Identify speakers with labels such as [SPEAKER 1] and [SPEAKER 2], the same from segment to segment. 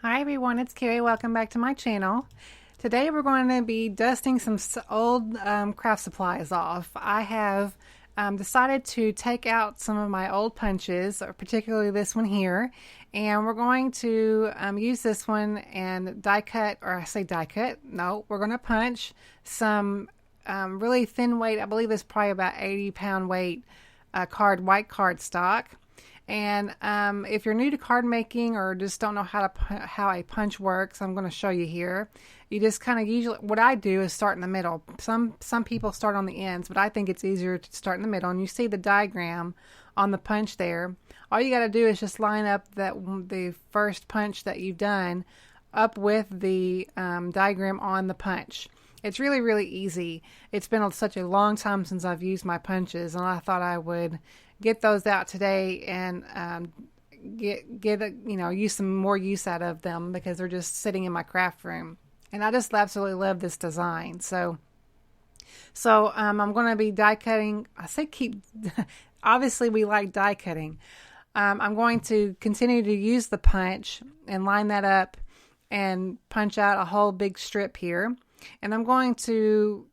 [SPEAKER 1] Hi everyone, it's Carrie. Welcome back to my channel. Today we're going to be dusting some old craft supplies off. I have decided to take out some of my old punches, or particularly this one here, and we're going to use this one and die cut, or I say die cut, no, we're going to punch some really thin weight, I believe it's probably about 80-pound weight white card stock. And if you're new to card making or just don't know how a punch works, I'm going to show you here. You just kind of usually, what I do is start in the middle. Some people start on the ends, but I think it's easier to start in the middle. And you see the diagram on the punch there. All you got to do is just line up the first punch that you've done up with the diagram on the punch. It's really, really easy. It's been such a long time since I've used my punches, and I thought I would get those out today and use some more use out of them because they're just sitting in my craft room. And I just absolutely love this design. So I'm going to be die cutting. I say obviously we like die cutting. I'm going to continue to use the punch and line that up and punch out a whole big strip here. And I'm going to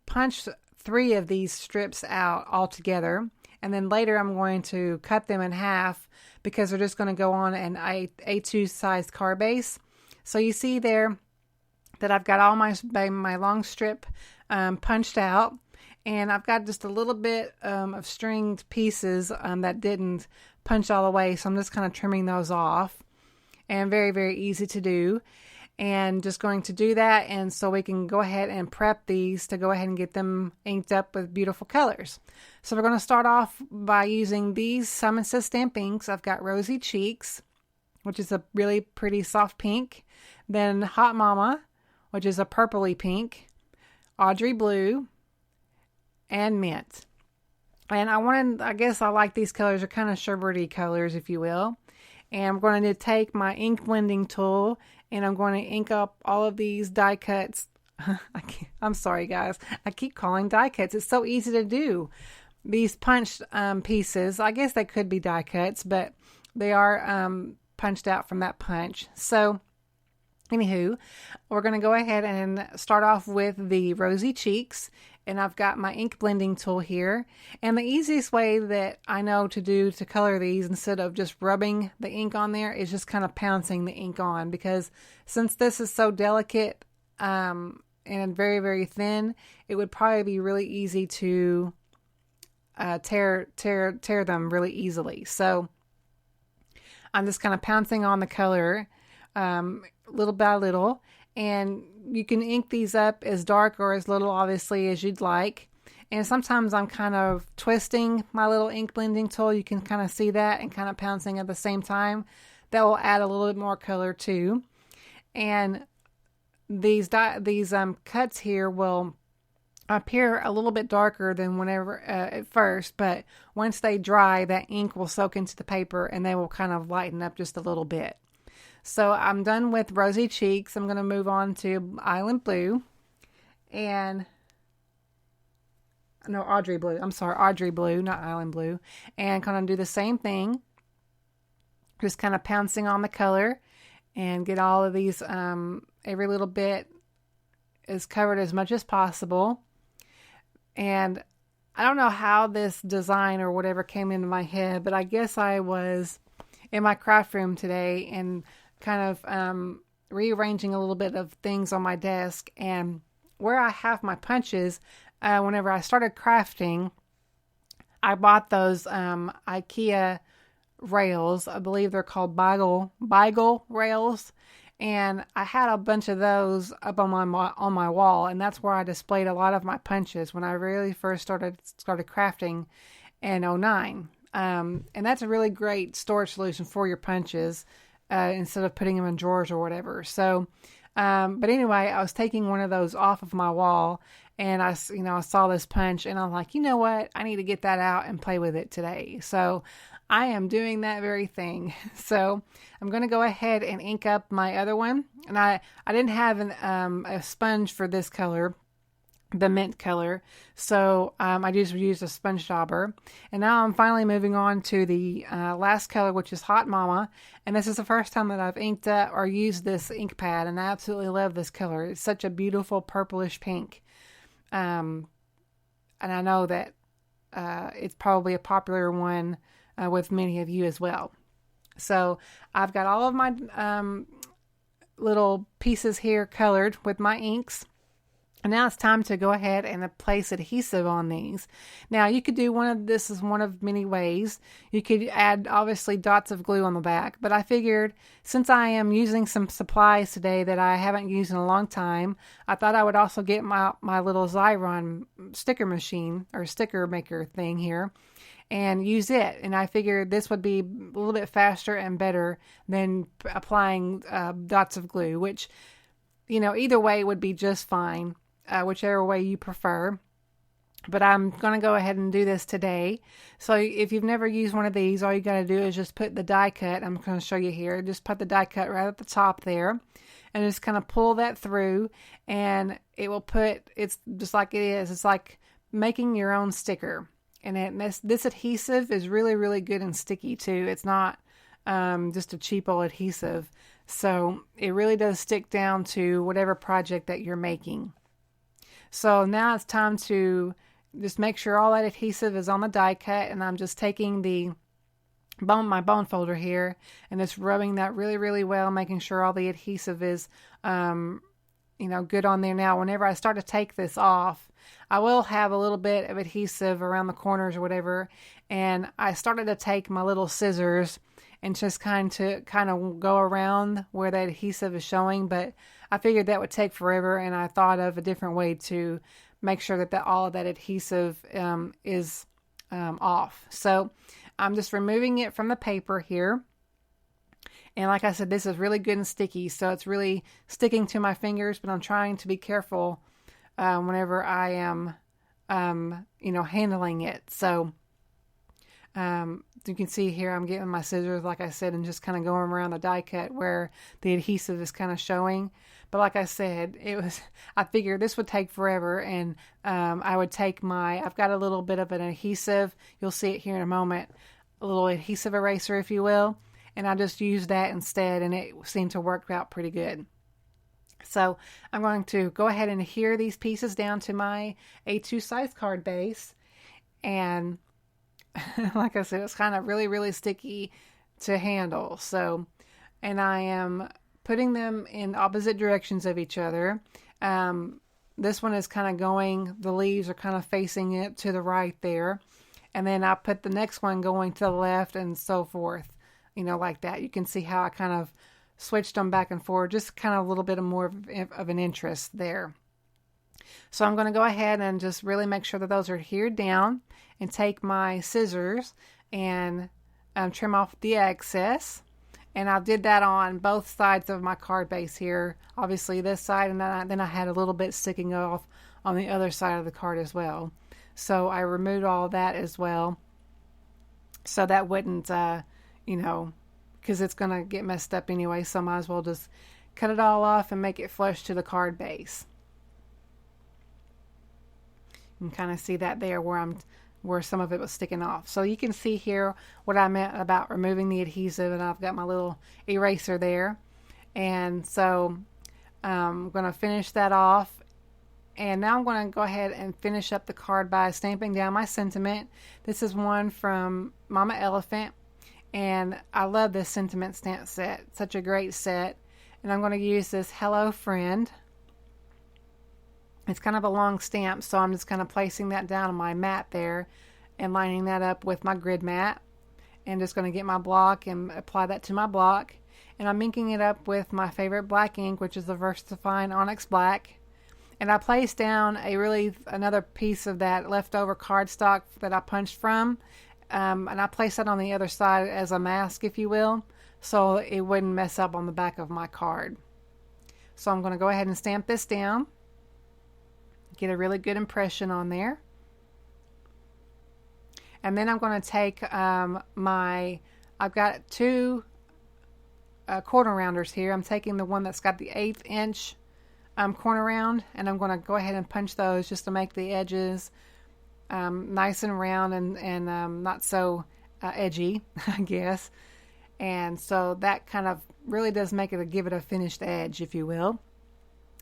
[SPEAKER 1] punch 3 of these strips out all together. And then later I'm going to cut them in half because they're just going to go on an A2 sized card base. So you see there that I've got all my long strip punched out. And I've got just a little bit of stringed pieces that didn't punch all the way. So I'm just kind of trimming those off. And very, very easy to do. And just going to do that, and so we can go ahead and prep these to go ahead and get them inked up with beautiful colors. So we're going to start off by using these Simon Says Stamp inks. I've got Rosy Cheeks, which is a really pretty soft pink. Then Hot Mama, which is a purpley pink. Audrey Blue, and Mint. And I guess I like these colors. They're kind of sherbety colors, if you will. And I'm going to take my ink blending tool and I'm going to ink up all of these die cuts. I'm sorry, guys. I keep calling die cuts. It's so easy to do. These punched pieces, I guess they could be die cuts, but they are punched out from that punch. So, anywho, we're going to go ahead and start off with the Rosy Cheeks. And I've got my ink blending tool here. And the easiest way that I know to color these instead of just rubbing the ink on there is just kind of pouncing the ink on. Because since this is so delicate and very, very thin, it would probably be really easy to tear them really easily. So I'm just kind of pouncing on the color little by little. And you can ink these up as dark or as little, obviously, as you'd like. And sometimes I'm kind of twisting my little ink blending tool. You can kind of see that, and kind of pouncing at the same time. That will add a little bit more color too. And these cuts here will appear a little bit darker than whenever at first, but once they dry, that ink will soak into the paper and they will kind of lighten up just a little bit. So I'm done with Rosy Cheeks. I'm going to move on to Island Blue Audrey Blue. I'm sorry, Audrey Blue, not Island Blue. And kind of do the same thing. Just kind of pouncing on the color and get all of these, every little bit is covered as much as possible. And I don't know how this design or whatever came into my head, but I guess I was in my craft room today and kind of rearranging a little bit of things on my desk, and where I have my punches, whenever I started crafting, I bought those IKEA rails. I believe they're called Beigel rails, and I had a bunch of those up on my wall, and that's where I displayed a lot of my punches when I really first started crafting in '09. And that's a really great storage solution for your punches instead of putting them in drawers or whatever. So, but anyway, I was taking one of those off of my wall, and I saw this punch, and I'm like, you know what? I need to get that out and play with it today. So I am doing that very thing. So I'm going to go ahead and ink up my other one. And I didn't have a sponge for this color, the mint color. So I just used a sponge dauber. And now I'm finally moving on to the last color, which is Hot Mama. And this is the first time that I've inked or used this ink pad, and I absolutely love this color. It's such a beautiful purplish pink. And I know that it's probably a popular one with many of you as well. So I've got all of my little pieces here colored with my inks. And now it's time to go ahead and place adhesive on these. Now you could do this is one of many ways. You could add obviously dots of glue on the back, but I figured since I am using some supplies today that I haven't used in a long time, I thought I would also get my little Xyron sticker machine or sticker maker thing here and use it. And I figured this would be a little bit faster and better than applying dots of glue, which, either way would be just fine. Whichever way you prefer. But I'm going to go ahead and do this today. So if you've never used one of these, all you got to do is just put the die cut. I'm going to show you here. Just put the die cut right at the top there. And just kind of pull that through. And it will it's just like it is. It's like making your own sticker. And this adhesive is really, really good and sticky too. It's not just a cheap old adhesive. So it really does stick down to whatever project that you're making. So now it's time to just make sure all that adhesive is on the die cut, and I'm just taking my bone folder here and just rubbing that really, really well, making sure all the adhesive is, good on there. Now, whenever I start to take this off, I will have a little bit of adhesive around the corners or whatever, and I started to take my little scissors and just kind of go around where that adhesive is showing, but I figured that would take forever, and I thought of a different way to make sure that all of that adhesive is off. So I'm just removing it from the paper here. And like I said, this is really good and sticky, so it's really sticking to my fingers, but I'm trying to be careful whenever I am, handling it. So you can see here I'm getting my scissors, like I said, and just kind of going around the die cut where the adhesive is kind of showing. But like I said, I figured this would take forever, and I would take I've got a little bit of an adhesive, you'll see it here in a moment, a little adhesive eraser, if you will, and I just used that instead, and it seemed to work out pretty good. So I'm going to go ahead and adhere these pieces down to my A2 size card base, and like I said, it's kind of really, really sticky to handle. So, and I am putting them in opposite directions of each other. This one is kind of the leaves are kind of facing it to the right there. And then I put the next one going to the left and so forth, like that. You can see how I kind of switched them back and forth, just kind of a little bit more of an interest there. So I'm going to go ahead and just really make sure that those are adhered down and take my scissors and trim off the excess. And I did that on both sides of my card base here. Obviously this side, and then I had a little bit sticking off on the other side of the card as well. So I removed all that as well. So that wouldn't, because it's going to get messed up anyway. So I might as well just cut it all off and make it flush to the card base. You can kind of see that there where some of it was sticking off. So you can see here what I meant about removing the adhesive, and I've got my little eraser there. And so I'm going to finish that off. And now I'm going to go ahead and finish up the card by stamping down my sentiment. This is one from Mama Elephant, and I love this sentiment stamp set. Such a great set. And I'm going to use this Hello Friend. It's kind of a long stamp, so I'm just kind of placing that down on my mat there and lining that up with my grid mat. And just going to get my block and apply that to my block. And I'm inking it up with my favorite black ink, which is the VersaFine Onyx Black. And I placed down another piece of that leftover cardstock that I punched from. And I placed that on the other side as a mask, if you will, so it wouldn't mess up on the back of my card. So I'm going to go ahead and stamp this down. Get a really good impression on there. And then I'm going to take I've got two quarter rounders here. I'm taking the one that's got the 1/8 inch corner round, and I'm going to go ahead and punch those just to make the edges nice and round and not so edgy, I guess. And so that kind of really does make it give it a finished edge, if you will.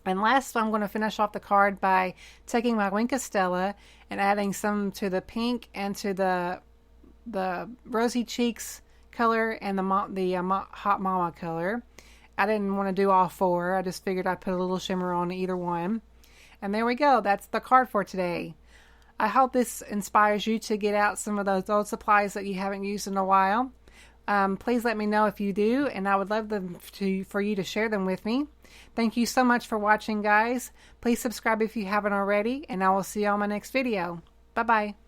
[SPEAKER 1] And last, I'm going to finish off the card by taking my Wink of Stella and adding some to the pink and to the Rosy Cheeks color and the Hot Mama color. I didn't want to do all four. I just figured I'd put a little shimmer on either one. And there we go. That's the card for today. I hope this inspires you to get out some of those old supplies that you haven't used in a while. Please let me know if you do, and I would love for you to share them with me. Thank you so much for watching, guys. Please subscribe if you haven't already, and I will see you on my next video. Bye-bye.